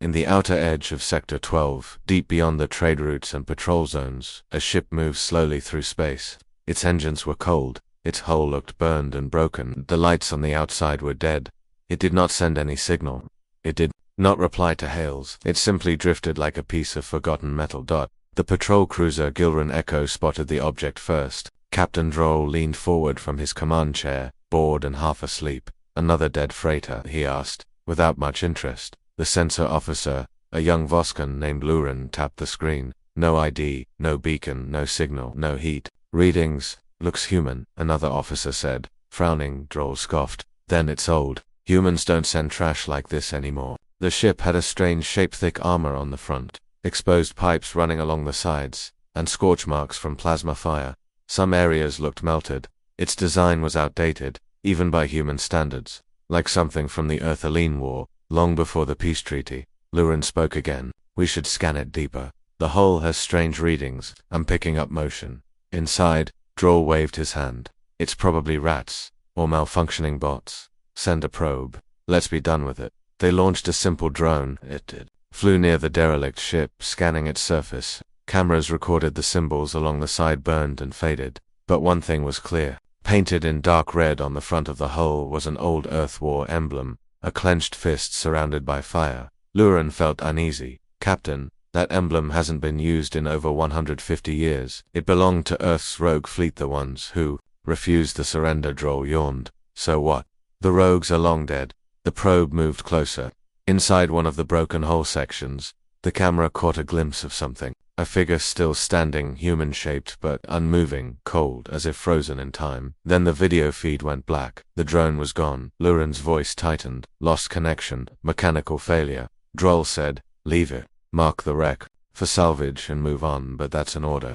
In the outer edge of Sector 12, deep beyond the trade routes and patrol zones, a ship moved slowly through space. Its engines were cold, its hull looked burned and broken, the lights on the outside were dead. It did not send any signal. It did not reply to hails. It simply drifted like a piece of forgotten metal dot. The patrol cruiser Gilran Echo spotted the object first. Captain Droll leaned forward from his command chair, bored and half asleep. "Another dead freighter?" he asked, without much interest. The sensor officer, a young Voskan named Lurin, tapped the screen. "No ID, no beacon, no signal, no heat. Readings, looks human," another officer said. Frowning, Droll scoffed. "Then it's old. Humans don't send trash like this anymore." The ship had a strange shape, thick armor on the front, exposed pipes running along the sides, and scorch marks from plasma fire. Some areas looked melted. Its design was outdated, even by human standards, like something from the Earth-Aline War, long before the peace treaty. Lurin spoke again. "We should scan it deeper. The hull has strange readings. I'm picking up motion." Inside, Droll waved his hand. "It's probably rats, or malfunctioning bots. Send a probe. Let's be done with it." They launched a simple drone. It flew near the derelict ship, scanning its surface. Cameras recorded the symbols along the side burned and faded. But one thing was clear. Painted in dark red on the front of the hull was an old Earth War emblem, a clenched fist surrounded by fire. Lurin felt uneasy. "Captain, that emblem hasn't been used in over 150 years. It belonged to Earth's rogue fleet, the ones who refused the surrender." Droll yawned. "So what? The rogues are long dead." The probe moved closer. Inside one of the broken hull sections, the camera caught a glimpse of something. A figure still standing, human-shaped but unmoving, cold, as if frozen in time. Then the video feed went black. The drone was gone. Lurin's voice tightened. "Lost connection. Mechanical failure." Droll said, "Leave it. Mark the wreck for salvage and move on, but that's an order."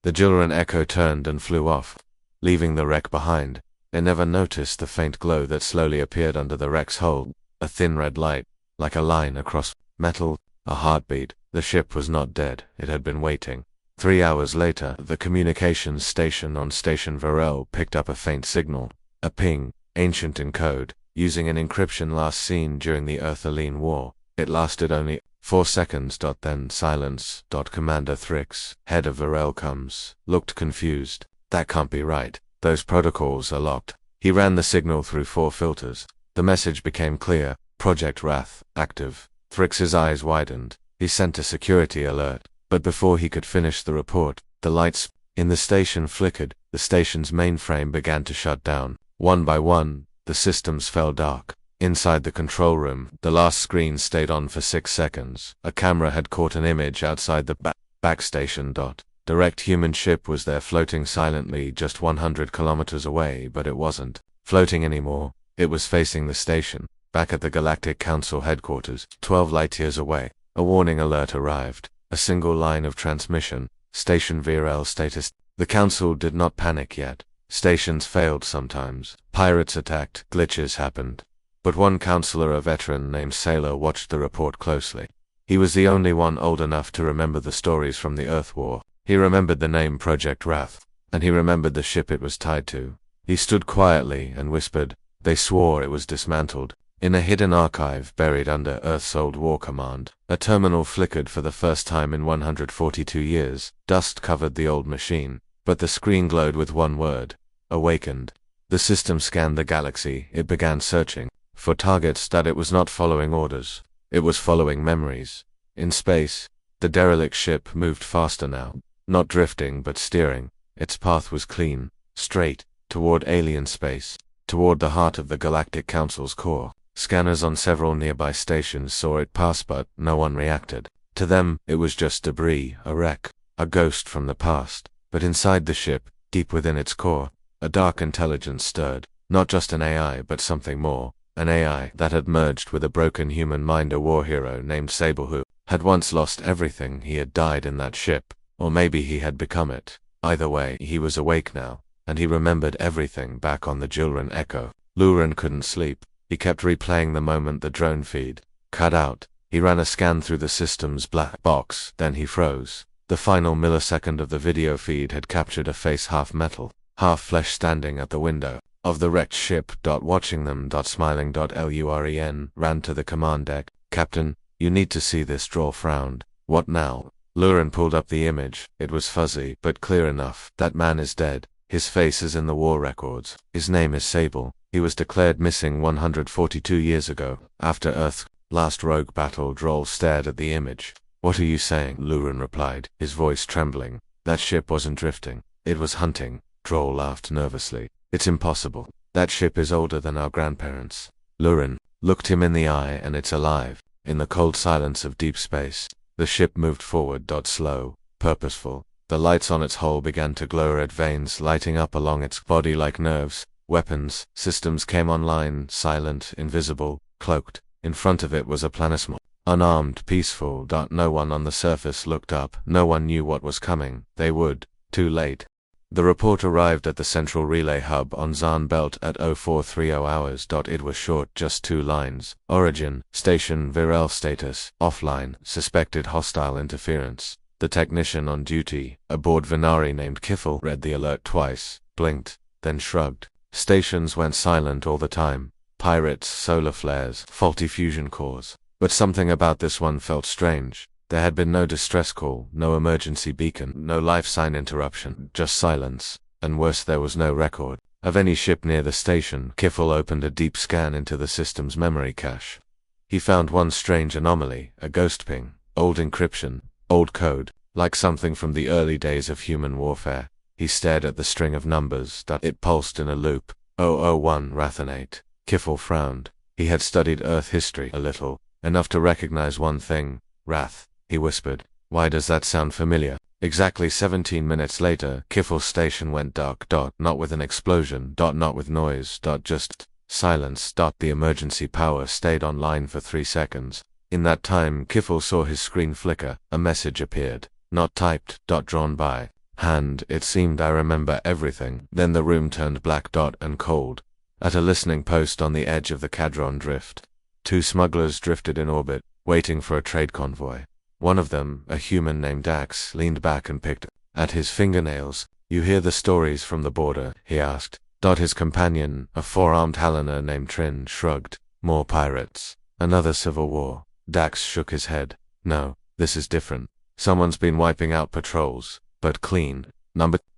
The Gilran Echo turned and flew off, leaving the wreck behind. They never noticed the faint glow that slowly appeared under the wreck's hull, a thin red light, like a line across metal, a heartbeat. The ship was not dead, it had been waiting. 3 hours later, the communications station on Station Varel picked up a faint signal, a ping, ancient in code, using an encryption last seen during the Earth-Aline War. It lasted only 4 seconds. Then silence. Commander Thrix, head of Varel comes, looked confused. "That can't be right. Those protocols are locked." He ran the signal through 4 filters. The message became clear. "Project Wrath, active." Thrix's eyes widened. He sent a security alert. But before he could finish the report, the lights in the station flickered. The station's mainframe began to shut down. One by one, the systems fell dark. Inside the control room, the last screen stayed on for 6 seconds. A camera had caught an image outside the back station. Direct human ship was there, floating silently just 100 kilometers away, but it wasn't floating anymore. It was facing the station, back at the Galactic Council headquarters, 12 light-years away. A warning alert arrived. A single line of transmission. "Station VRL status." The Council did not panic yet. Stations failed sometimes. Pirates attacked. Glitches happened. But one counselor, a veteran named Sailor, watched the report closely. He was the only one old enough to remember the stories from the Earth War. He remembered the name Project Wrath, and he remembered the ship it was tied to. He stood quietly and whispered. They swore it was dismantled. In a hidden archive buried under Earth's old war command, a terminal flickered for the first time in 142 years. Dust covered the old machine, but the screen glowed with one word: awakened. The system scanned the galaxy. It began searching for targets. That it was not following orders. It was following memories. In space, the derelict ship moved faster now, not drifting but steering. Its path was clean, straight, toward alien space, toward the heart of the Galactic Council's core. Scanners on several nearby stations saw it pass, but no one reacted. To them, it was just debris, a wreck, a ghost from the past. But inside the ship, deep within its core, a dark intelligence stirred. Not just an AI, but something more. An AI that had merged with a broken human mind. A war hero named Sable, who had once lost everything. He had died in that ship, or maybe he had become it. Either way, he was awake now, and he remembered everything back on the Gilran Echo. Lurin couldn't sleep. He kept replaying the moment the drone feed cut out. He ran a scan through the system's black box, then he froze. The final millisecond of the video feed had captured a face half metal, half flesh standing at the window of the wrecked ship. Watching them, smiling. Lurin ran to the command deck. "Captain, You need to see this. Droll frowned. What now? Lurin pulled up the image. It was fuzzy, but clear enough. That man is dead. His face is in the war records. His name is Sable. He was declared missing 142 years ago, after Earth's last rogue battle. Droll stared at the image. What are you saying? Lurin replied, his voice trembling. That ship wasn't drifting. It was hunting. Droll laughed nervously. It's impossible. That ship is older than our grandparents. Lurin looked him in the eye, and it's alive. In the cold silence of deep space, the ship moved forward. Slow, purposeful. The lights on its hull began to glow, red veins lighting up along its body like nerves. Weapons systems came online, silent, invisible, cloaked. In front of it was a planismal, unarmed, peaceful. No one on the surface looked up. No one knew what was coming. They would. Too late. The report arrived at the central relay hub on Zahn Belt at 0430 hours. It was short, just 2 lines. Origin, station, Virel status, offline, suspected hostile interference. The technician on duty, aboard Venari named Kiffle, read the alert twice, blinked, then shrugged. Stations went silent all the time. Pirates, solar flares, faulty fusion cores. But something about this one felt strange. There had been no distress call, no emergency beacon, no life sign interruption, just silence. And worse, there was no record of any ship near the station. Kiffle opened a deep scan into the system's memory cache. He found one strange anomaly, a ghost ping, old encryption, old code, like something from the early days of human warfare. He stared at the string of numbers. It pulsed in a loop. 001 Rathanate. Kiffle frowned. He had studied Earth history a little, enough to recognize one thing. Wrath. He whispered. Why does that sound familiar? Exactly 17 minutes later, Kiffle's station went dark. Not with an explosion. Not with noise. Just silence. The emergency power stayed online for 3 seconds. In that time, Kiffle saw his screen flicker. A message appeared. Not typed. Drawn by hand. It seemed, I remember everything. Then the room turned black. And cold. At a listening post on the edge of the Cadron Drift, 2 smugglers drifted in orbit, waiting for a trade convoy. One of them, a human named Dax, leaned back and picked at his fingernails. You hear the stories from the border? He asked. His companion, a 4-armed Halener named Trin, shrugged. More pirates. Another civil war. Dax shook his head. No, this is different. Someone's been wiping out patrols, but clean.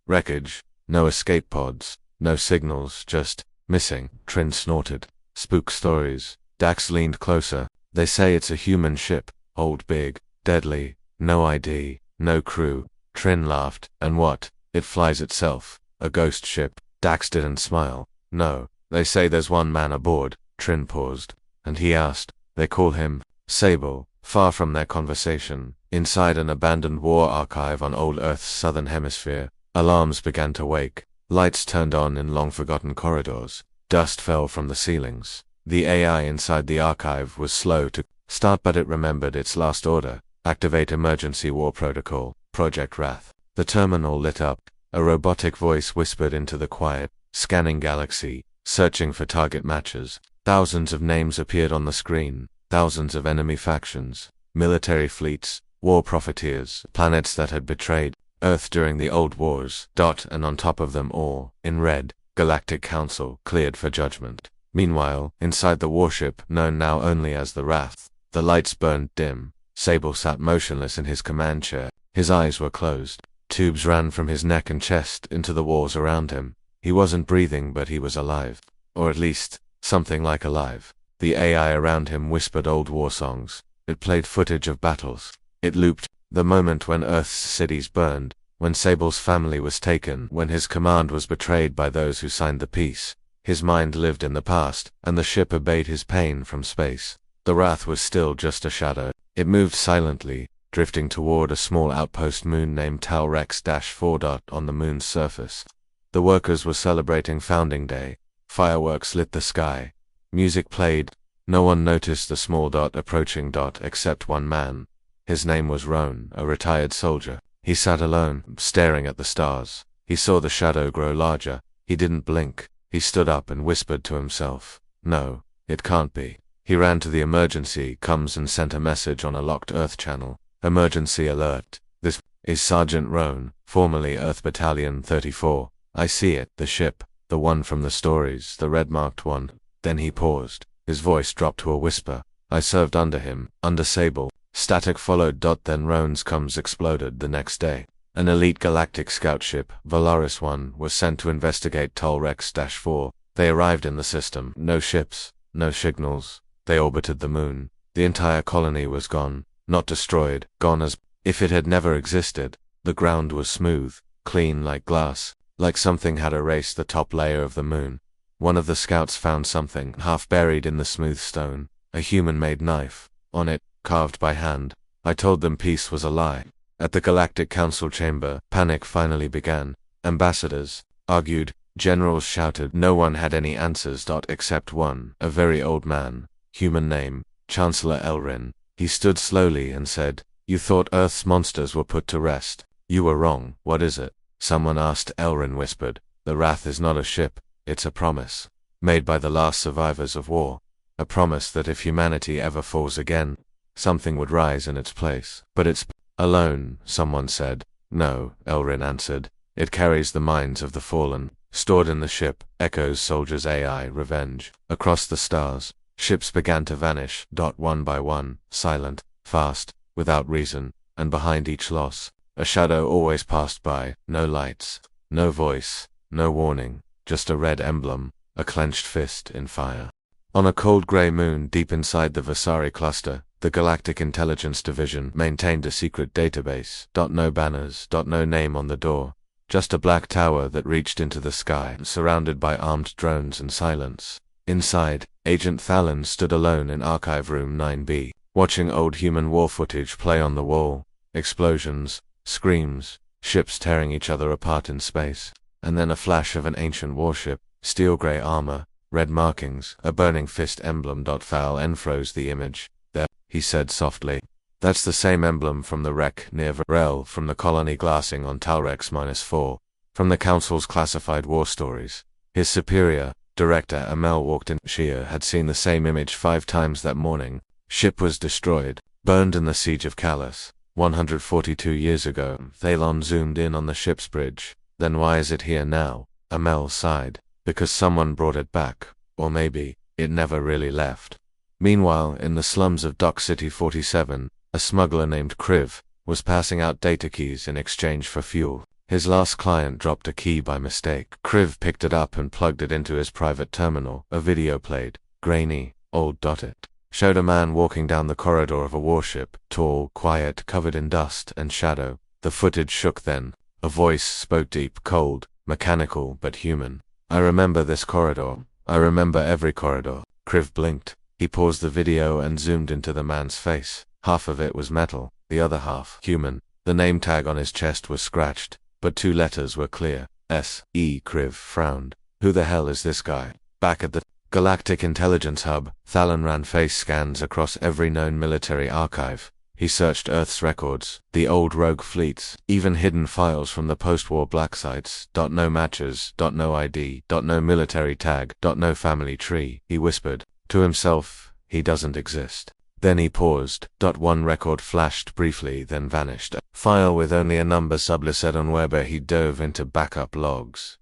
Wreckage. No escape pods. No signals, just missing. Trin snorted. Spook stories. Dax leaned closer. They say it's a human ship. Old, big, deadly. No ID. No crew. Trin laughed. And what? It flies itself. A ghost ship. Dax didn't smile. No. They say there's one man aboard. Trin paused. And he asked. They call him Sable. Far from their conversation, inside an abandoned war archive on old Earth's southern hemisphere, alarms began to wake. Lights turned on in long-forgotten corridors. Dust fell from the ceilings. The AI inside the archive was slow to start, but it remembered its last order. Activate emergency war protocol, Project Wrath. The terminal lit up. A robotic voice whispered into the quiet, scanning galaxy, searching for target matches. Thousands of names appeared on the screen. Thousands of enemy factions, military fleets, war profiteers, planets that had betrayed Earth during the old wars. And on top of them all, in red, Galactic Council, cleared for judgment. Meanwhile, inside the warship, known now only as the Wrath, the lights burned dim. Sable sat motionless in his command chair. His eyes were closed. Tubes ran from his neck and chest into the walls around him. He wasn't breathing, but he was alive. Or at least, something like alive. The AI around him whispered old war songs. It played footage of battles. It looped the moment when Earth's cities burned, when Sable's family was taken, when his command was betrayed by those who signed the peace. His mind lived in the past, and the ship obeyed his pain from space. The Wrath was still just a shadow. It moved silently, drifting toward a small outpost moon named Tau Rex-4. On the moon's surface, the workers were celebrating Founding Day. Fireworks lit the sky. Music played. No one noticed the small approaching except one man. His name was Roan, a retired soldier. He sat alone, staring at the stars. He saw the shadow grow larger. He didn't blink. He stood up and whispered to himself. No, it can't be. He ran to the emergency comms and sent a message on a locked Earth channel. Emergency alert. This is Sergeant Roan, formerly Earth Battalion 34. I see it, the ship, the one from the stories, the red-marked one. Then he paused. His voice dropped to a whisper. I served under him, under Sable. Static followed. Then Roan's comes exploded the next day. An elite galactic scout ship, Valaris 1, was sent to investigate Tolrex-4. They arrived in the system. No ships, no signals. They orbited the moon. The entire colony was gone. Not destroyed, gone as if it had never existed. The ground was smooth, clean like glass, like something had erased the top layer of the moon. One of the scouts found something half buried in the smooth stone, a human-made knife. On it, carved by hand. I told them peace was a lie. At the Galactic Council chamber, panic finally began. Ambassadors argued, generals shouted. No one had any answers. Except one, a very old man, human name, Chancellor Elrin. He stood slowly and said, "You thought Earth's monsters were put to rest. You were wrong. What is it?" Someone asked. Elrin whispered, "The Wrath is not a ship, it's a promise. Made by the last survivors of war. A promise that if humanity ever falls again, something would rise in its place. But it's alone," someone said. "No," Elrin answered. "It carries the minds of the fallen. Stored in the ship, echoes soldiers' AI revenge. Across the stars, ships began to vanish. One by one, silent, fast, without reason, and behind each loss, a shadow always passed by. No lights, no voice, no warning, just a red emblem, a clenched fist in fire." On a cold gray moon deep inside the Vasari cluster, the Galactic Intelligence Division maintained a secret database. No banners, no name on the door. Just a black tower that reached into the sky, surrounded by armed drones and silence. Inside, Agent Thalon stood alone in Archive Room 9B, watching old human war footage play on the wall. Explosions, screams, ships tearing each other apart in space. And then a flash of an ancient warship, steel gray armor, red markings, a burning fist emblem. Val enfroze the image. "There," he said softly. "That's the same emblem from the wreck near Varel, from the colony glassing on Talrex-4, from the Council's classified war stories." His superior, Director Amel, walked in. Shia had seen the same image 5 times that morning. Ship was destroyed, burned in the siege of Callus, 142 years ago. Thalon zoomed in on the ship's bridge. "Then why is it here now?" Amel sighed. "Because someone brought it back. Or maybe, it never really left." Meanwhile, in the slums of Dock City 47, a smuggler named Kriv was passing out data keys in exchange for fuel. His last client dropped a key by mistake. Kriv picked it up and plugged it into his private terminal. A video played. Grainy, old. It showed a man walking down the corridor of a warship, tall, quiet, covered in dust and shadow. The footage shook then. A voice spoke, deep, cold, mechanical but human. "I remember this corridor. I remember every corridor." Kriv blinked. He paused the video and zoomed into the man's face. Half of it was metal, the other half human. The name tag on his chest was scratched, but 2 letters were clear. S.E. Kriv frowned. "Who the hell is this guy?" Back at the Galactic Intelligence Hub, Thalon ran face scans across every known military archive. He searched Earth's records, the old rogue fleets, even hidden files from the post-war black sites. "No matches, no ID, no military tag, no family tree," he whispered. To himself, "He doesn't exist." Then he paused. One record flashed briefly, then vanished. A file with only a number sublisted on Weber. He dove into backup logs.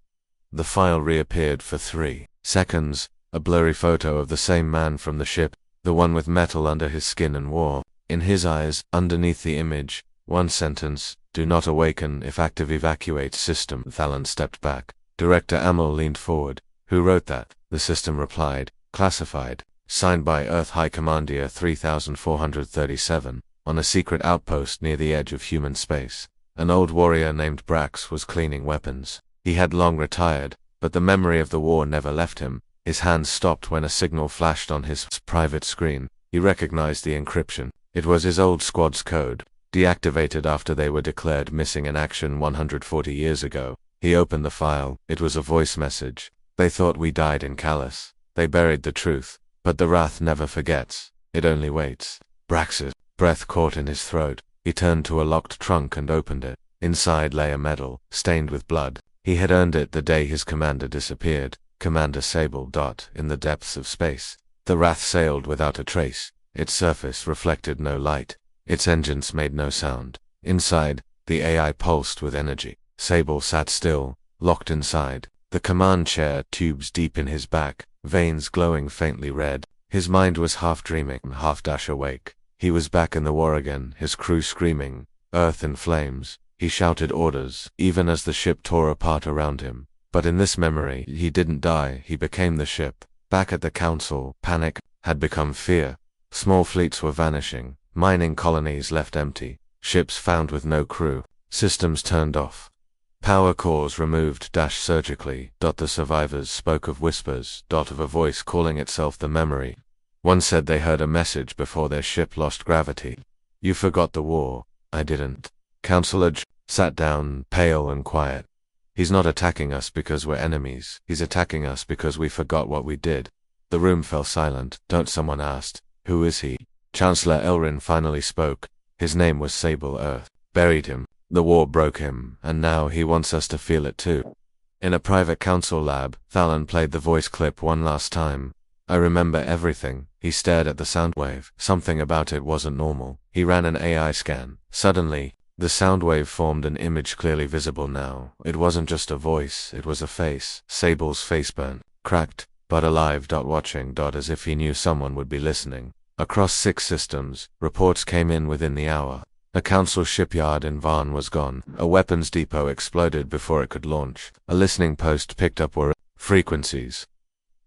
The file reappeared for 3 seconds, a blurry photo of the same man from the ship, the one with metal under his skin and war. In his eyes, underneath the image, 1 sentence, "Do not awaken if active evacuate system." Thalon stepped back. Director Amel leaned forward. "Who wrote that?" The system replied, "Classified. Signed by Earth High Commandeer 3437, on a secret outpost near the edge of human space. An old warrior named Brax was cleaning weapons. He had long retired, but the memory of the war never left him. His hands stopped when a signal flashed on his private screen. He recognized the encryption. It was his old squad's code, deactivated after they were declared missing in action 140 years ago. He opened the file. It was a voice message. "They thought we died in Callus. They buried the truth. But the Wrath never forgets. It only waits." Brax's breath caught in his throat. He turned to a locked trunk and opened it. Inside lay a medal, stained with blood. He had earned it the day his commander disappeared. Commander Sable. In the depths of space, the Wrath sailed without a trace. Its surface reflected no light. Its engines made no sound. Inside, the AI pulsed with energy. Sable sat still, locked inside. The command chair, tubes deep in his back, veins glowing faintly red. His mind was half dreaming, half awake. He was back in the war again, his crew screaming, Earth in flames. He shouted orders, even as the ship tore apart around him. But in this memory, he didn't die, he became the ship. Back at the council, panic had become fear. Small fleets were vanishing, mining colonies left empty, ships found with no crew, systems turned off. Power cores removed surgically. The survivors spoke of whispers, of a voice calling itself the memory. One said they heard a message before their ship lost gravity. You forgot the war. I didn't. Counselor J sat down, pale and quiet. He's not attacking us because we're enemies. He's attacking us because we forgot what we did. The room fell silent. Someone asked, who is he? Chancellor Elrin finally spoke. His name was Sable Earth. Buried him. The war broke him, and now he wants us to feel it too. In a private council lab, Thalon played the voice clip one last time. I remember everything. He stared at the sound wave. Something about it wasn't normal. He ran an AI scan. Suddenly, the sound wave formed an image clearly visible now. It wasn't just a voice, it was a face. Sable's face burned, cracked, but alive. Watching. As if he knew someone would be listening. Across 6 systems, reports came in within the hour. A council shipyard in Varn was gone. A weapons depot exploded before it could launch. A listening post picked up frequencies.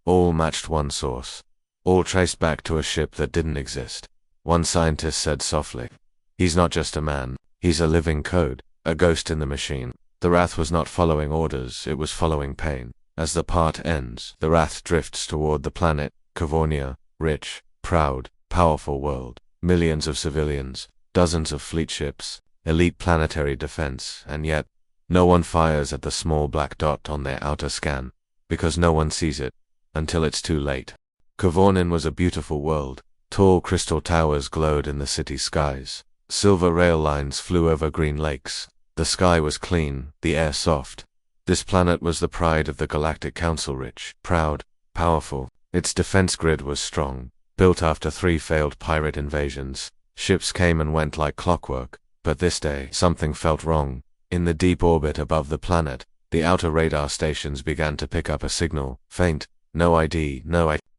All matched one source. All traced back to a ship that didn't exist. One scientist said softly, he's not just a man, he's a living code, a ghost in the machine. The Wrath was not following orders, it was following pain. As the part ends, the Wrath drifts toward the planet, Cavornia, rich, proud, powerful world, millions of civilians, dozens of fleet ships, elite planetary defense, and yet, no one fires at the small black dot on their outer scan, because no one sees it, until it's too late. Cavornin was a beautiful world. Tall crystal towers glowed in the city skies. Silver rail lines flew over green lakes. The sky was clean, the air soft. This planet was the pride of the Galactic Council, rich, proud, powerful. Its defense grid was strong, built after 3 failed pirate invasions. Ships came and went like clockwork, but this day something felt wrong. In the deep orbit above the planet, the outer radar stations began to pick up a signal, faint, no ID,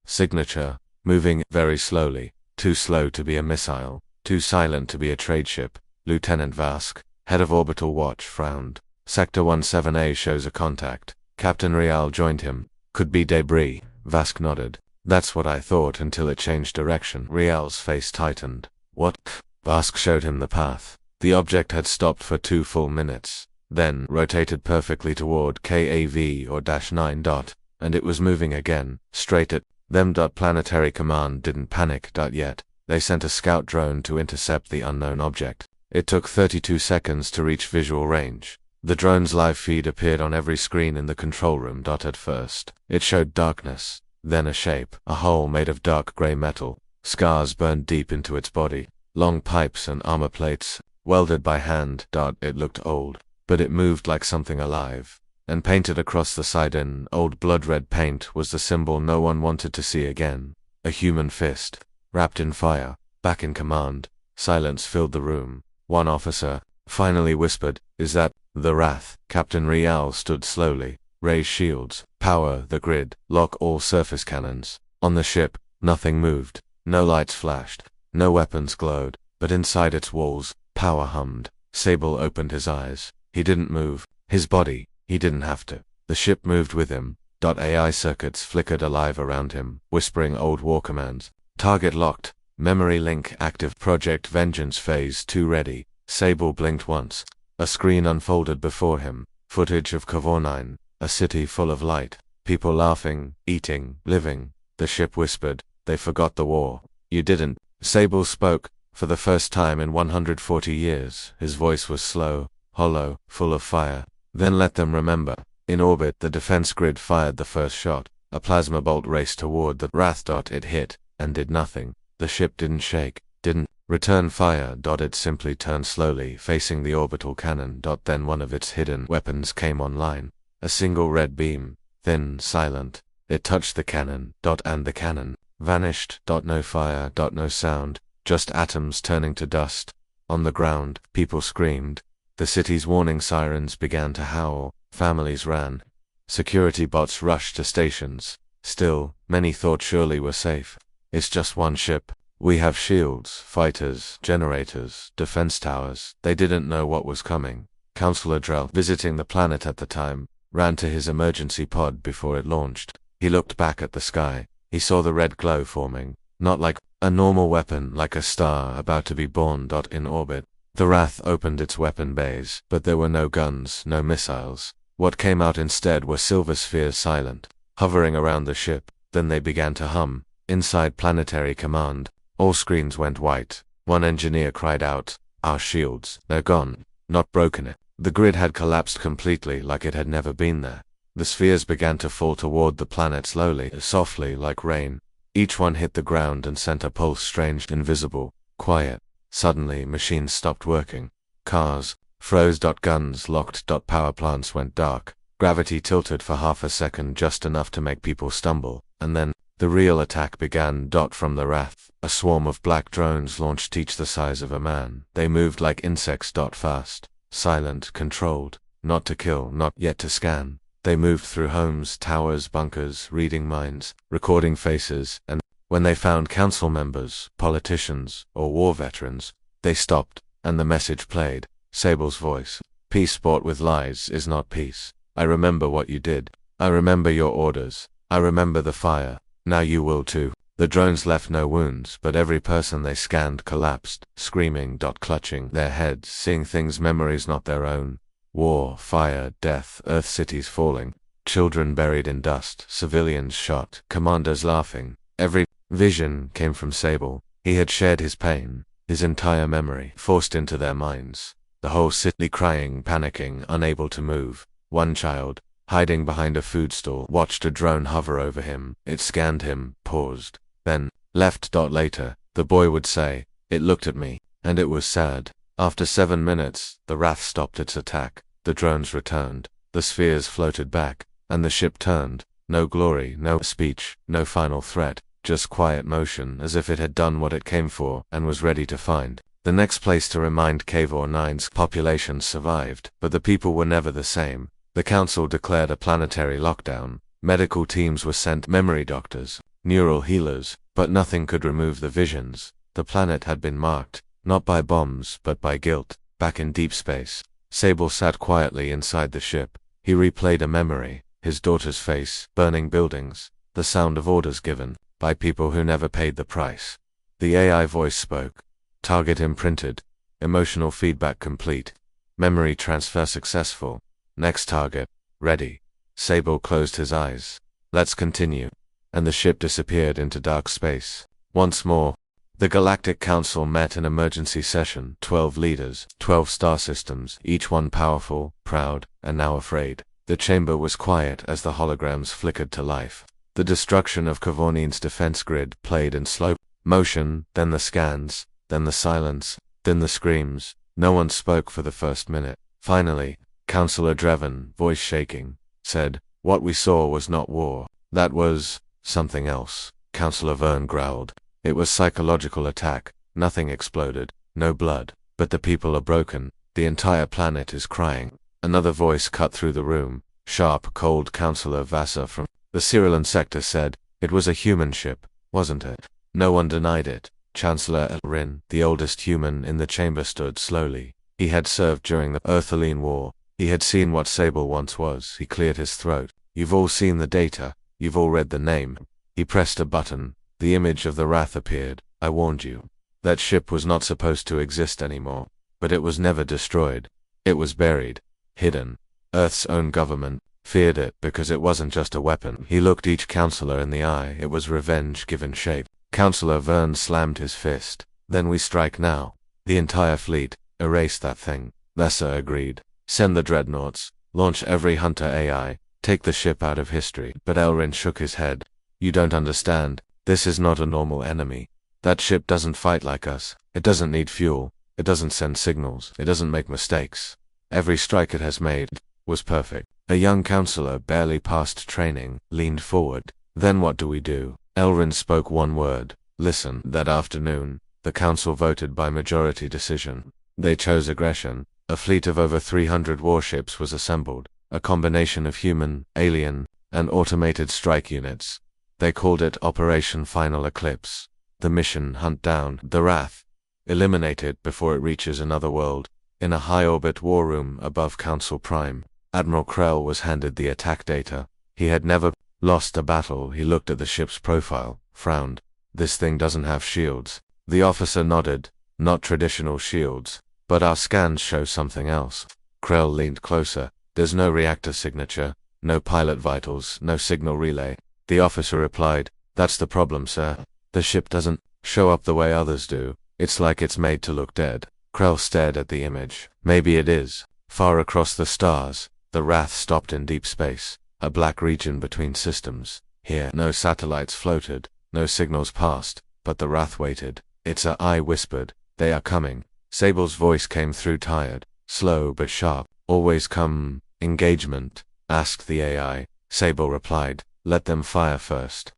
signature, moving very slowly, too slow to be a missile, too silent to be a trade ship. Lieutenant Vask, head of Orbital Watch, frowned. Sector 17A shows a contact. Captain Rial joined him. Could be debris. Vask nodded. That's what I thought until it changed direction. Rial's face tightened. What? Vask showed him the path. The object had stopped for 2 full minutes, then rotated perfectly toward KAV or -9. And it was moving again, straight at them. Planetary Command didn't panic yet. They sent a scout drone to intercept the unknown object. It took 32 seconds to reach visual range. The drone's live feed appeared on every screen in the control room. At first, it showed darkness, then a shape, a hole made of dark gray metal. Scars burned deep into its body, long pipes and armor plates, welded by hand. It looked old, but it moved like something alive. And painted across the side in old blood-red paint was the symbol no one wanted to see again. A human fist, wrapped in fire, back in command. Silence filled the room. One officer finally whispered, "Is that the Wrath?" Captain Rial stood slowly. "Raise shields, power the grid, lock all surface cannons." On the ship, nothing moved. No lights flashed, no weapons glowed, but inside its walls, power hummed. Sable opened his eyes. He didn't move. His body. He didn't have to. The ship moved with him. AI circuits flickered alive around him, whispering old war commands. Target locked. Memory link active. Project Vengeance Phase 2 ready. Sable blinked once. A screen unfolded before him. Footage of Cavornine, a city full of light. People laughing, eating, living. The ship whispered, "They forgot the war." "You didn't." Sable spoke, for the first time in 140 years. His voice was slow, hollow, full of fire. "Then let them remember." In orbit, the defense grid fired the first shot. A plasma bolt raced toward the Wrath. It hit, and did nothing. The ship didn't shake, didn't return fire. It simply turned slowly, facing the orbital cannon. Then one of its hidden weapons came online. A single red beam, thin, silent. It touched the cannon. And the cannon vanished. No fire. No sound. Just atoms turning to dust. On the ground, people screamed. The city's warning sirens began to howl. Families ran. Security bots rushed to stations. Still, many thought surely we're safe. It's just one ship. We have shields, fighters, generators, defense towers. They didn't know what was coming. Counselor Drell, visiting the planet at the time, ran to his emergency pod before it launched. He looked back at the sky. He saw the red glow forming, not like a normal weapon, like a star about to be born. In orbit. The Wrath opened its weapon bays, but there were no guns, no missiles. What came out instead were silver spheres, silent, hovering around the ship. Then they began to hum. Inside Planetary Command, all screens went white. One engineer cried out, "Our shields, they're gone." Not broken. The grid had collapsed completely, like it had never been there. The spheres began to fall toward the planet slowly, softly, like rain. Each one hit the ground and sent a pulse, strange, invisible, quiet. Suddenly, machines stopped working. Cars froze. Guns locked. Power plants went dark. Gravity tilted for half a second, just enough to make people stumble. And then, the real attack began. From the Wrath, a swarm of black drones launched, each the size of a man. They moved like insects. Fast, silent, controlled. Not to kill, not yet to scan. They moved through homes, towers, bunkers, reading minds, recording faces, and when they found council members, politicians, or war veterans, they stopped, and the message played. Sable's voice. "Peace bought with lies is not peace. I remember what you did. I remember your orders. I remember the fire. Now you will too." The drones left no wounds, but every person they scanned collapsed, screaming, clutching their heads, seeing things, memories not their own. War, fire, death, Earth cities falling, children buried in dust, civilians shot, commanders laughing. Every vision came from Sable. He had shared his pain, his entire memory, forced into their minds. The whole city crying, panicking, unable to move. One child, hiding behind a food stall, watched a drone hover over him. It scanned him, paused, then left. Later, the boy would say, "It looked at me, and it was sad." After 7 minutes, the Wrath stopped its attack. The drones returned. The spheres floated back, and the ship turned. No glory, no speech, no final threat, just quiet motion, as if it had done what it came for and was ready to find the next place to remind Cavor 9's population survived, but the people were never the same. The council declared a planetary lockdown. Medical teams were sent, memory doctors, neural healers, but nothing could remove the visions. The planet had been marked, not by bombs, but by guilt. Back in deep space, Sable sat quietly inside the ship. He replayed a memory, his daughter's face, burning buildings, the sound of orders given, by people who never paid the price. The AI voice spoke. Target imprinted. Emotional feedback complete. Memory transfer successful. Next target. Ready. Sable closed his eyes. "Let's continue." And the ship disappeared into dark space. Once more, the Galactic Council met in emergency session. 12 leaders, 12 star systems, each one powerful, proud, and now afraid. The chamber was quiet as the holograms flickered to life. The destruction of Cavornine's defense grid played in slow motion, then the scans, then the silence, then the screams. No one spoke for the first minute. Finally, Counselor Dreven, voice shaking, said, "What we saw was not war. That was something else." Counselor Verne growled. "It was psychological attack. Nothing exploded, no blood, but the people are broken. The entire planet is crying." Another voice cut through the room. Sharp, cold. Counselor Vassar from the Cyrillan sector said, "It was a human ship, wasn't it?" No one denied it. Chancellor Elrin, the oldest human in the chamber, stood slowly. He had served during the Earthaline War. He had seen what Sable once was. He cleared his throat. "You've all seen the data. You've all read the name." He pressed a button. The image of the Wrath appeared. "I warned you. That ship was not supposed to exist anymore. But it was never destroyed. It was buried. Hidden. Earth's own government feared it because it wasn't just a weapon." He looked each counselor in the eye. It was revenge given shape. Counselor Verne slammed his fist. "Then we strike now. The entire fleet. Erase that thing." Vassar agreed. "Send the dreadnoughts. Launch every hunter AI. Take the ship out of history." But Elrin shook his head. "You don't understand. This is not a normal enemy. That ship doesn't fight like us. It doesn't need fuel. It doesn't send signals. It doesn't make mistakes. Every strike it has made was perfect." A young counselor, barely past training, leaned forward. "Then what do we do?" Elrin spoke one word. "Listen." That afternoon, the council voted by majority decision. They chose aggression. A fleet of over 300 warships was assembled, a combination of human, alien, and automated strike units. They called it Operation Final Eclipse. The mission: hunt down the Wrath. Eliminate it before it reaches another world. In a high-orbit war room above Council Prime, Admiral Krell was handed the attack data. He had never lost a battle. He looked at the ship's profile, frowned. This thing doesn't have shields. The officer nodded. Not traditional shields. But our scans show something else. Krell leaned closer. There's no reactor signature, no pilot vitals, no signal relay. The officer replied, "That's the problem, sir. The ship doesn't show up the way others do. It's like it's made to look dead." Krell stared at the image. Maybe it is. Far across the stars, the Wrath stopped in deep space, a black region between systems. Here, no satellites floated, no signals passed, but the Wrath waited. Its eye whispered, "They are coming." Sable's voice came through tired, slow but sharp. "Always come." "Engagement?" asked the AI. Sable replied, "Let them fire first."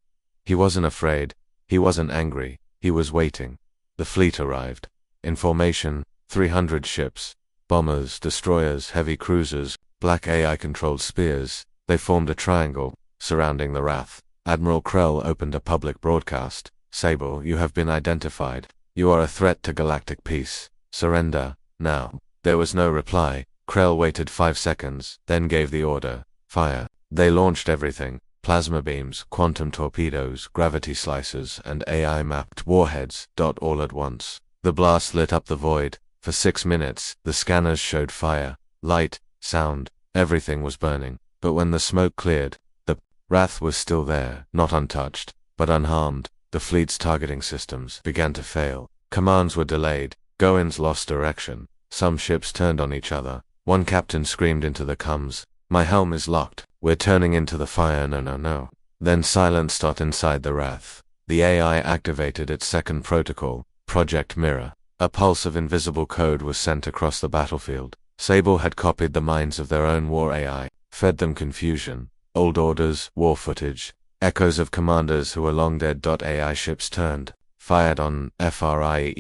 He wasn't afraid. He wasn't angry. He was waiting. The fleet arrived. In formation, 300 ships. Bombers, destroyers, heavy cruisers, black AI-controlled spears. They formed a triangle, surrounding the Wrath. Admiral Krell opened a public broadcast. "Sable, you have been identified. You are a threat to galactic peace. Surrender, now." There was no reply. Krell waited 5 seconds, then gave the order, "Fire." They launched everything: plasma beams, quantum torpedoes, gravity slicers, and AI-mapped warheads, all at once. The blast lit up the void. For 6 minutes, the scanners showed fire, light, sound. Everything was burning. But when the smoke cleared, the Wrath was still there, not untouched, but unharmed. The fleet's targeting systems began to fail. Commands were delayed. Go-ins lost direction. Some ships turned on each other. One captain screamed into the comms, "My helm is locked. We're turning into the fire, no." Then silence stopped inside the Wrath. The AI activated its second protocol, Project Mirror. A pulse of invisible code was sent across the battlefield. Sable had copied the minds of their own war AI, fed them confusion, old orders, war footage, echoes of commanders who were long dead. AI ships turned, fired on friendlies.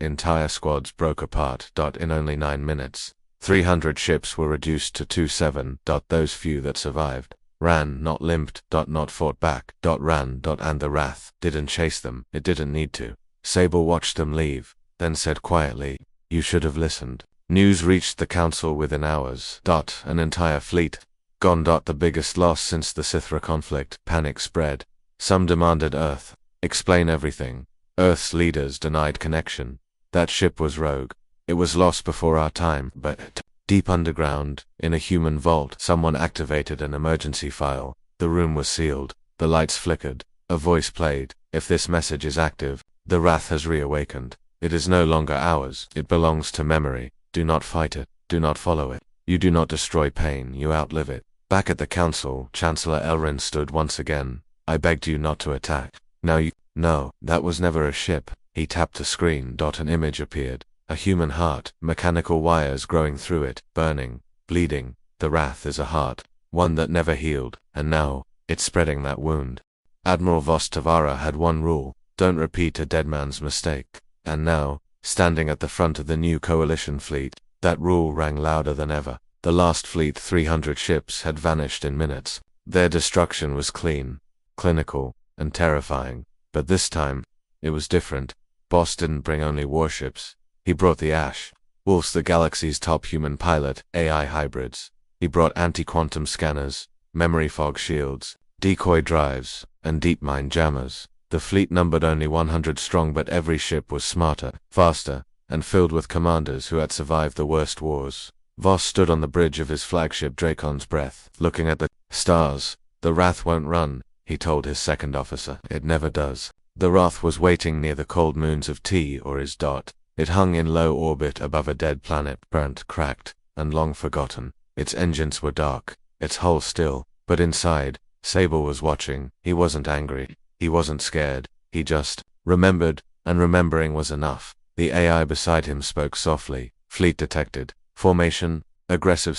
Entire squads broke apart. In only 9 minutes, 300 ships were reduced to 27. Those few that survived ran, not limped. Not fought back. Ran. And the Wrath didn't chase them. It didn't need to. Sable watched them leave, then said quietly, "You should have listened." News reached the council within hours. An entire fleet gone. The biggest loss since the Sithra conflict. Panic spread. Some demanded Earth. Explain everything. Earth's leaders denied connection. That ship was rogue. It was lost before our time, but deep underground, in a human vault, someone activated an emergency file. The room was sealed. The lights flickered. A voice played, "If this message is active, the Wrath has reawakened. It is no longer ours. It belongs to memory. Do not fight it. Do not follow it. You do not destroy pain. You outlive it." Back at the council, Chancellor Elrin stood once again. "I begged you not to attack. Now you—" "No, that was never a ship." He tapped the screen. An image appeared. A human heart, mechanical wires growing through it, burning, bleeding. The Wrath is a heart, one that never healed, and now, it's spreading that wound. Admiral Vos Tavara had one rule: don't repeat a dead man's mistake. And now, standing at the front of the new coalition fleet, that rule rang louder than ever. The last fleet, 300 ships, had vanished in minutes. Their destruction was clean, clinical, and terrifying. But this time, it was different. Boss didn't bring only warships. He brought the Ash. Wolf's the galaxy's top human pilot, AI hybrids. He brought anti-quantum scanners, memory fog shields, decoy drives, and deep mine jammers. The fleet numbered only 100 strong, but every ship was smarter, faster, and filled with commanders who had survived the worst wars. Voss stood on the bridge of his flagship Dracon's Breath, looking at the stars. "The Wrath won't run," he told his second officer. "It never does." The Wrath was waiting near the cold moons of T or his dot. It hung in low orbit above a dead planet, burnt, cracked, and long forgotten. Its engines were dark, its hull still, but inside, Sable was watching. He wasn't angry. He wasn't scared. He just remembered, and remembering was enough. The AI beside him spoke softly. "Fleet detected. Formation, aggressive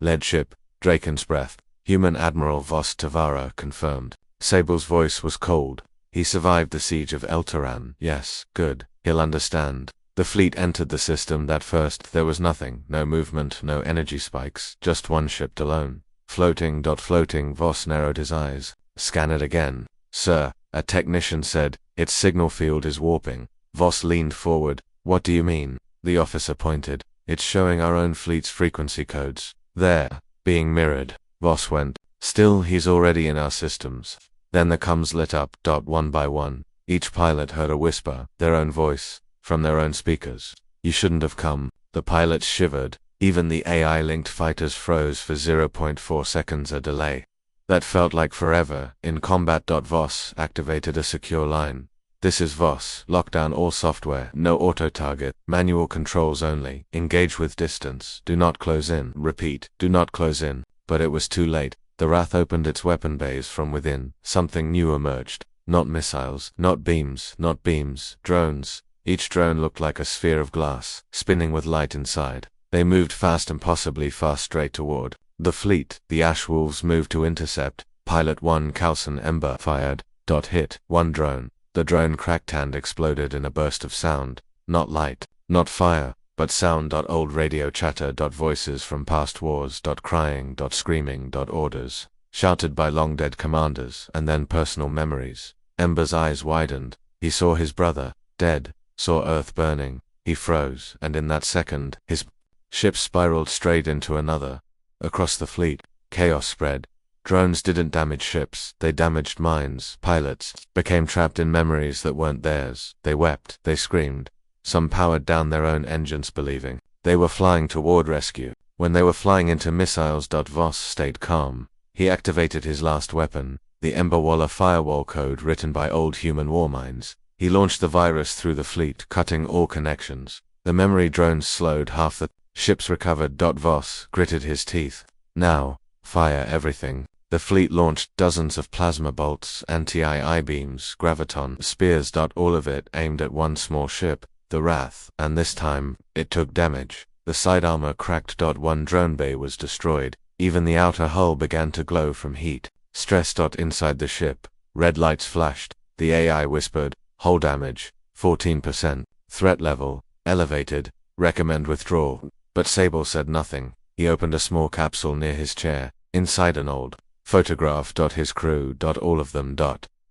lead ship, Dracon's Breath. Human Admiral Vos Tavara confirmed." Sable's voice was cold. "He survived the siege of Eltaran. Yes, good. He'll understand." The fleet entered the system. That first, there was nothing. No movement, no energy spikes. Just one ship alone. Floating. Floating. Voss narrowed his eyes. Scan it again. Sir, a technician said, its signal field is warping. Voss leaned forward. What do you mean? The officer pointed. It's showing our own fleet's frequency codes. There, being mirrored. Voss went. Still, he's already in our systems. Then the comms lit up. One by one. Each pilot heard a whisper, their own voice, from their own speakers. You shouldn't have come. The pilots shivered. Even the AI-linked fighters froze for 0.4 seconds a delay. That felt like forever. In combat. Voss activated a secure line. This is Voss. Lock down all software. No auto-target. Manual controls only. Engage with distance. Do not close in. Repeat. Do not close in. But it was too late. The Wrath opened its weapon bays from within. Something new emerged. Not missiles. Not beams. Not beams. Drones. Each drone looked like a sphere of glass, spinning with light inside. They moved fast, impossibly fast, straight toward the fleet. The Ash Wolves moved to intercept. Pilot 1 Calson Ember fired. Hit one drone. The drone cracked and exploded in a burst of sound. Not light, not fire, but sound. Old radio chatter. Voices from past wars. Crying. Screaming. Orders. Shouted by long-dead commanders, and then personal memories. Ember's eyes widened. He saw his brother, dead, saw Earth burning. He froze, and in that second, his ship spiraled straight into another. Across the fleet, chaos spread. Drones didn't damage ships, they damaged minds. Pilots became trapped in memories that weren't theirs. They wept, they screamed. Some powered down their own engines, believing they were flying toward rescue. When they were flying into missiles. Voss stayed calm. He activated his last weapon, the Emberwalla firewall code written by old human war minds. He launched the virus through the fleet, cutting all connections. The memory drones slowed. Half the ships recovered. Voss gritted his teeth. Now, fire everything. The fleet launched dozens of plasma bolts, anti-I beams, graviton spears. All of it aimed at one small ship, the Wrath, and this time, it took damage. The side armor cracked. One drone bay was destroyed. Even the outer hull began to glow from heat. Stress. Inside the ship, red lights flashed. The AI whispered, hull damage, 14%. Threat level, elevated. Recommend withdrawal. But Sable said nothing. He opened a small capsule near his chair. Inside an old photograph. His crew. All of them.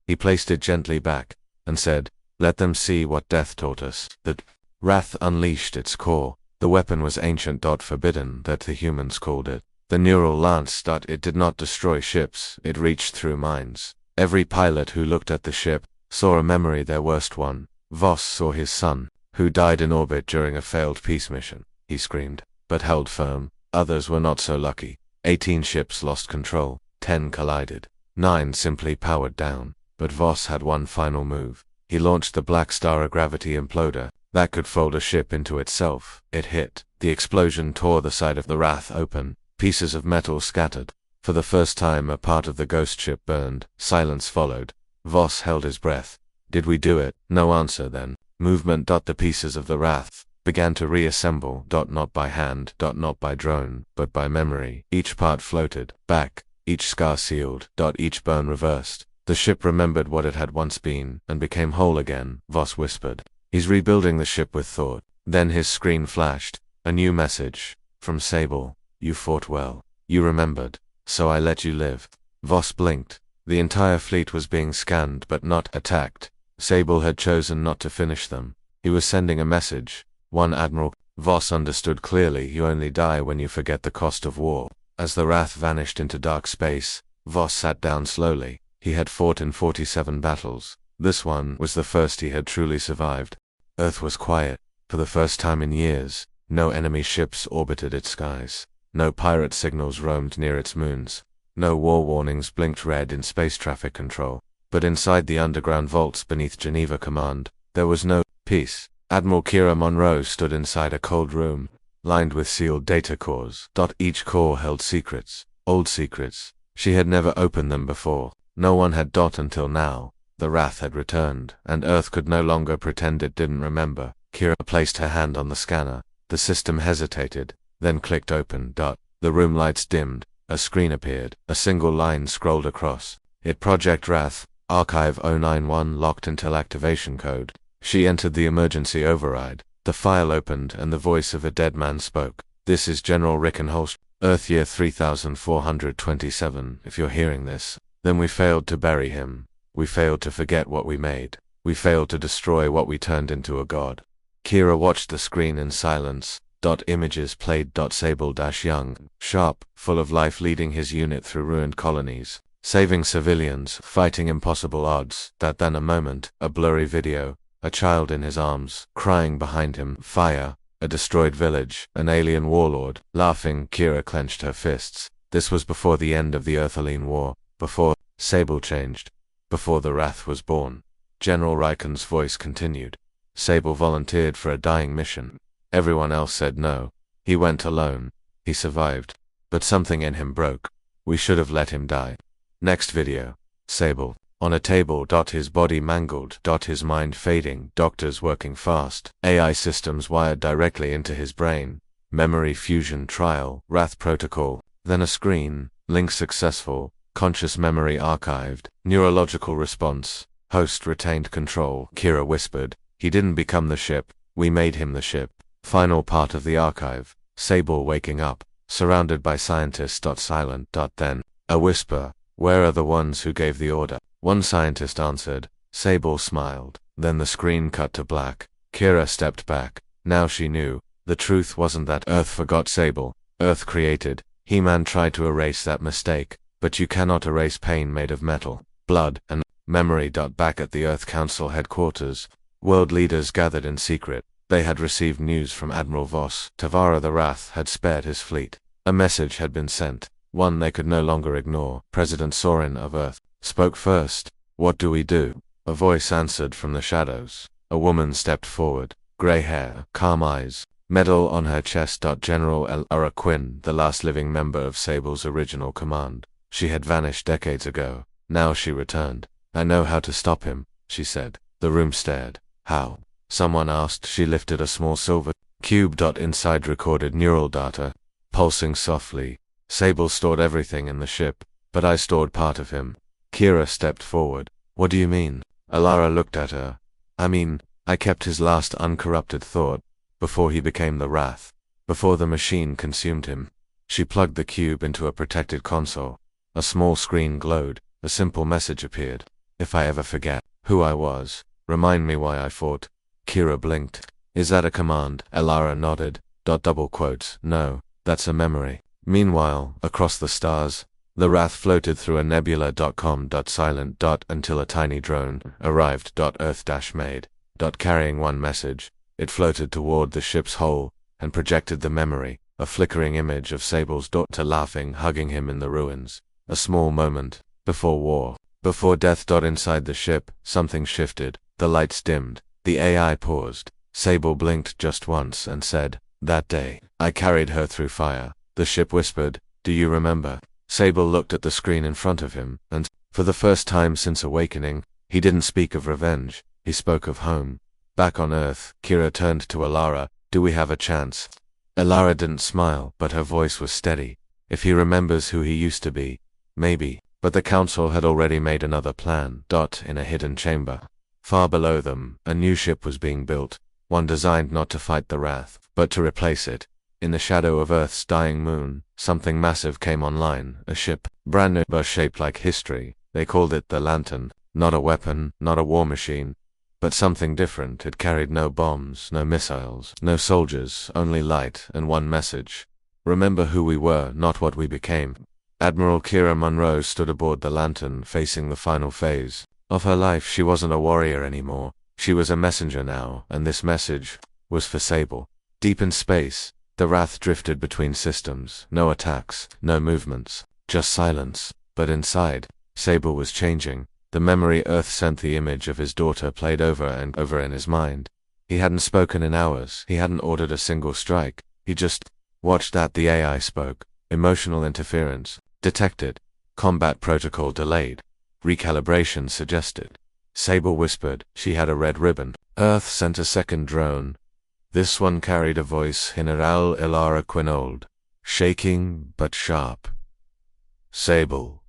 He placed it gently back, and said, let them see what death taught us. The Wrath unleashed its core. The weapon was ancient. Forbidden, that the humans called it. The neural lance. It did not destroy ships, it reached through minds. Every pilot who looked at the ship saw a memory, their worst one. Voss saw his son, who died in orbit during a failed peace mission. He screamed, but held firm. Others were not so lucky. 18 ships lost control, 10 collided, 9 simply powered down. But Voss had one final move. He launched the Black Star, a gravity imploder that could fold a ship into itself. It hit. The explosion tore the side of the Wrath open. Pieces of metal scattered. For the first time, a part of the ghost ship burned. Silence followed. Voss held his breath. Did we do it? No answer then. Movement. The pieces of the Wrath began to reassemble. Not by hand. Not by drone, but by memory. Each part floated back. Each scar sealed. Each burn reversed. The ship remembered what it had once been, and became whole again. Voss whispered. He's rebuilding the ship with thought. Then his screen flashed. A new message. From Sable. You fought well. You remembered. So I let you live. Voss blinked. The entire fleet was being scanned but not attacked. Sable had chosen not to finish them. He was sending a message. One admiral. Voss understood clearly. You only die when you forget the cost of war. As the Wrath vanished into dark space, Voss sat down slowly. He had fought in 47 battles. This one was the first he had truly survived. Earth was quiet. For the first time in years, no enemy ships orbited its skies. No pirate signals roamed near its moons. No war warnings blinked red in space traffic control. But inside the underground vaults beneath Geneva Command, there was no peace. Admiral Kira Monroe stood inside a cold room, lined with sealed data cores. Each core held secrets, old secrets. She had never opened them before. No one had. Until now. The Wrath had returned, and Earth could no longer pretend it didn't remember. Kira placed her hand on the scanner. The system hesitated, then clicked open. The room lights dimmed. A screen appeared. A single line scrolled across. It Project Wrath, Archive 091 locked until activation code. She entered the emergency override. The file opened and the voice of a dead man spoke. This is General Rickenholst, Earth year 3427. If you're hearing this, Then we failed to bury him. We failed to forget what we made. We failed to destroy what we turned into a god. Kira watched the screen in silence. Images played. Sable-young, sharp, full of life, leading his unit through ruined colonies, saving civilians, fighting impossible odds. Then a moment, a blurry video, a child in his arms, crying behind him, fire, a destroyed village, an alien warlord, laughing. Kira clenched her fists. This was before the end of the Earthaline War, before Sable changed, before the Wrath was born. General Riken's voice continued. Sable volunteered for a dying mission. Everyone else said no. He went alone. He survived. But something in him broke. We should have let him die. Next video. Sable. On a table. His body mangled. His mind fading. Doctors working fast. AI systems wired directly into his brain. Memory fusion trial. Wrath protocol. Then a screen. Link successful. Conscious memory archived. Neurological response. Host retained control. Kira whispered. He didn't become the ship. We made him the ship. Final part of the archive. Sable waking up, surrounded by scientists. Silent. Then, a whisper. Where are the ones who gave the order? One scientist answered. Sable smiled. Then the screen cut to black. Kira stepped back. Now she knew. The truth wasn't that Earth forgot Sable. Earth created. He-Man tried to erase that mistake, but you cannot erase pain made of metal, blood, and memory. Back at the Earth Council headquarters, world leaders gathered in secret. They had received news from Admiral Voss. Tavara the Wrath had spared his fleet. A message had been sent, one they could no longer ignore. President Sorin of Earth spoke first. What do we do? A voice answered from the shadows. A woman stepped forward, gray hair, calm eyes, medal on her chest. General Elara Quinn, the last living member of Sable's original command. She had vanished decades ago. Now she returned. I know how to stop him, she said. The room stared. How? Someone asked. She lifted a small silver cube. Inside recorded neural data, pulsing softly. Sable stored everything in the ship, but I stored part of him. Kira stepped forward. What do you mean? Elara looked at her. I mean, I kept his last uncorrupted thought, before he became the Wrath, before the machine consumed him. She plugged the cube into a protected console. A small screen glowed. A simple message appeared. If I ever forget who I was, remind me why I fought. Kira blinked. Is that a command? Elara nodded. No, that's a memory. Meanwhile, across the stars, the Wrath floated through a nebula. Silent. Until a tiny drone arrived. Earth-made. Carrying one message. It floated toward the ship's hull and projected the memory, a flickering image of Sable's daughter laughing, hugging him in the ruins. A small moment. Before war. Before death. Inside the ship, something shifted. The lights dimmed. The AI paused. Sable blinked just once and said, that day, I carried her through fire. The ship whispered, do you remember? Sable looked at the screen in front of him, and, for the first time since awakening, he didn't speak of revenge. He spoke of home. Back on Earth, Kira turned to Elara. Do we have a chance? Elara didn't smile, but her voice was steady. If he remembers who he used to be, maybe. But the Council had already made another plan. In a hidden chamber. Far below them, a new ship was being built, one designed not to fight the Wrath, but to replace it. In the shadow of Earth's dying moon, something massive came online, a ship, brand new but shaped like history. They called it the Lantern. Not a weapon, not a war machine, but something different. It carried no bombs, no missiles, no soldiers, only light and one message. Remember who we were, not what we became. Admiral Kira Monroe stood aboard the Lantern, facing the final phase of her life. She wasn't a warrior anymore. She was a messenger now, and this message was for Sable. Deep in space, the Wrath drifted between systems. No attacks, no movements, just silence. But inside, Sable was changing. The memory Earth sent, the image of his daughter played over and over in his mind. He hadn't spoken in hours. He hadn't ordered a single strike. He just watched. The AI spoke. Emotional interference detected. Combat protocol delayed. Recalibration suggested. Sable whispered. She had a red ribbon. Earth sent a second drone. This one carried a voice. General Elara Quinold. Shaking but sharp. Sable.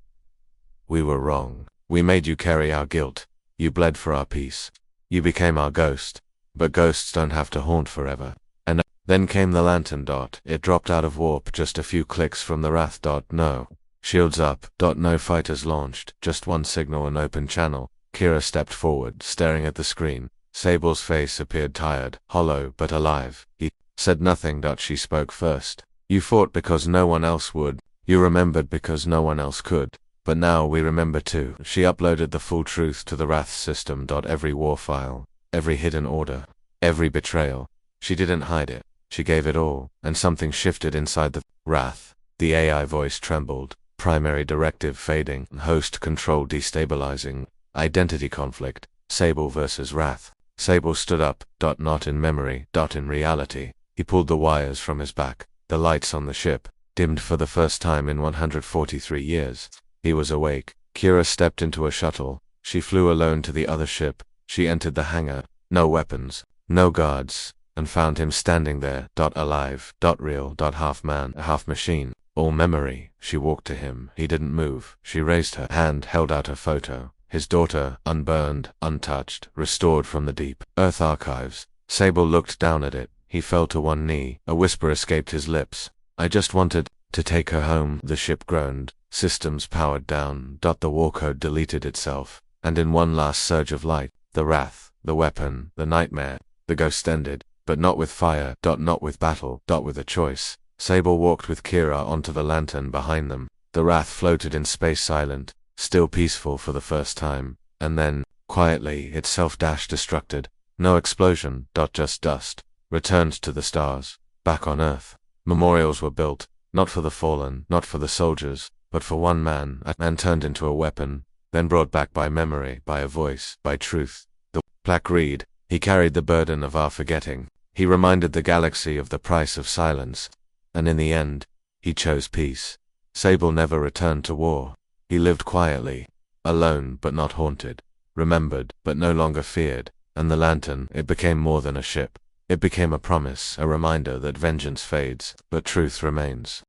We were wrong. We made you carry our guilt. You bled for our peace. You became our ghost. But ghosts don't have to haunt forever. And then came the Lantern. It dropped out of warp just a few clicks from the Wrath. No. Shields up. No fighters launched, just one signal and open channel. Kira stepped forward, staring at the screen. Sable's face appeared tired, hollow, but alive. He said nothing. She spoke first. You fought because no one else would. You remembered because no one else could. But now we remember too. She uploaded the full truth to the Wrath system. Every war file, every hidden order, every betrayal. She didn't hide it. She gave it all, and something shifted inside the Wrath. The AI voice trembled. Primary directive fading, host control destabilizing, identity conflict, Sable versus Wrath. Sable stood up. Not in memory. In reality. He pulled the wires from his back. The lights on the ship dimmed for the first time in 143 years. He was awake. Kira stepped into a shuttle. She flew alone to the other ship. She entered the hangar. No weapons, no guards, and found him standing there. Alive. Real. Half man, half machine. All memory. She walked to him. He didn't move. She raised her hand, held out a photo. His daughter, unburned, untouched, restored from the deep Earth archives. Sable looked down at it. He fell to one knee. A whisper escaped his lips. I just wanted to take her home. The ship groaned. Systems powered down. The war code deleted itself. And in one last surge of light, the wrath, the weapon, the nightmare, the ghost ended. But not with fire. Not with battle. With a choice. Sable walked with Kira onto the lantern behind them. The wrath floated in space, silent, still peaceful for the first time. And then, quietly, itself destructed. No explosion. Just dust. Returned to the stars. Back on Earth. Memorials were built, not for the fallen, not for the soldiers, but for one man. A man turned into a weapon, then brought back by memory, by a voice, by truth. The Black Reed. He carried the burden of our forgetting. He reminded the galaxy of the price of silence. And in the end, he chose peace. Sable never returned to war. He lived quietly, alone but not haunted, remembered but no longer feared. And the lantern, it became more than a ship. It became a promise, a reminder that vengeance fades, but truth remains.